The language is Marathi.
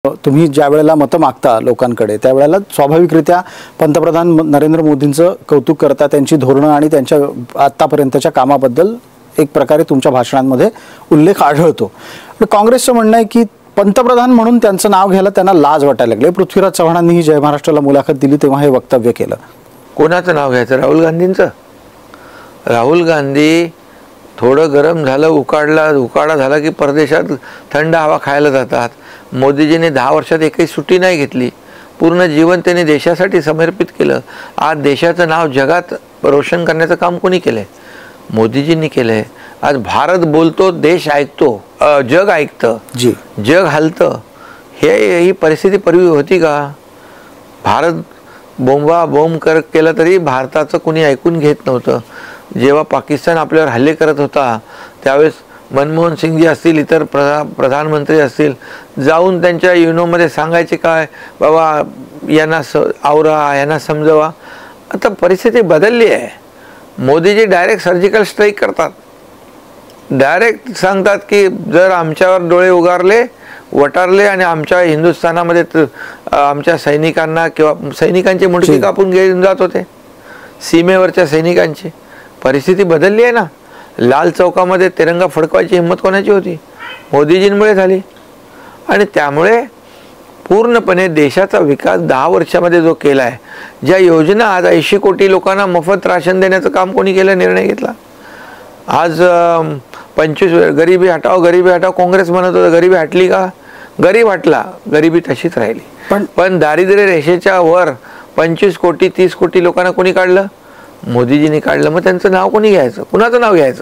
तुम्ही ज्या वेळेला मतं मागता लोकांकडे त्यावेळेला स्वाभाविकरित्या पंतप्रधान नरेंद्र मोदींचं कौतुक करता, त्यांची धोरणं आणि त्यांच्या आतापर्यंतच्या कामाबद्दल एक प्रकारे तुमच्या भाषणांमध्ये उल्लेख आढळतो. पण काँग्रेसचं म्हणणं आहे की पंतप्रधान म्हणून त्यांचं नाव घ्यायला त्यांना लाज वाटायला लागले. पृथ्वीराज चव्हाणांनीही जय महाराष्ट्राला मुलाखत दिली तेव्हा हे वक्तव्य केलं. कोणाचं नाव घ्यायचं? राहुल गांधींचं. राहुल गांधी थोडं गरम झालं, उकाडा झाला की परदेशात थंड हवा खायला जातात. मोदीजींनी 10 वर्षात एकही सुट्टी नाही घेतली. पूर्ण जीवन त्यांनी देशासाठी समर्पित केलं. आज देशाचं नाव जगात रोशन करण्याचं काम कोणी केलंय? मोदीजींनी केलंय. आज भारत बोलतो, देश ऐकतो, जग ऐकतं, जग हलतं. ही परिस्थिती पूर्वी होती का? भारत बोंब केलं तरी भारताचं कुणी ऐकून घेत नव्हतं. जेव्हा पाकिस्तान आपल्यावर हल्ले करत होता त्यावेळेस मनमोहन सिंगजी असतील, इतर प्रधानमंत्री असतील, जाऊन त्यांच्या युनोमध्ये सांगायचे काय, बाबा यांना आवरा, यांना समजवा. आता परिस्थिती बदलली आहे. मोदीजी डायरेक्ट सर्जिकल स्ट्राईक करतात. डायरेक्ट सांगतात की जर आमच्यावर डोळे वटारले आणि आमच्या हिंदुस्थानामध्ये आमच्या सैनिकांना किंवा सैनिकांचे मुंडके कापून घेऊन जात होते, सीमेवरच्या सैनिकांची. परिस्थिती बदलली आहे ना. लाल चौकामध्ये तिरंगा फडकवायची हिंमत कोणाची होती? मोदीजींमुळे झाली. आणि त्यामुळे पूर्णपणे देशाचा विकास 10 वर्षामध्ये जो केला आहे, ज्या योजना आज 80 कोटी लोकांना मोफत राशन देण्याचं काम कोणी केलं, निर्णय घेतला. आज 25 गरिबी हटाव काँग्रेस म्हणत होतं. गरिबी हटली का? गरीब हटला, गरिबी तशीच राहिली. पण दारिद्र्य रेषेच्या वर 25 कोटी 30 कोटी लोकांना कोणी काढलं? मोदीजींनी काढलं. मग त्यांचं नाव कोणी घ्यायचं? कुणाचं नाव घ्यायचं?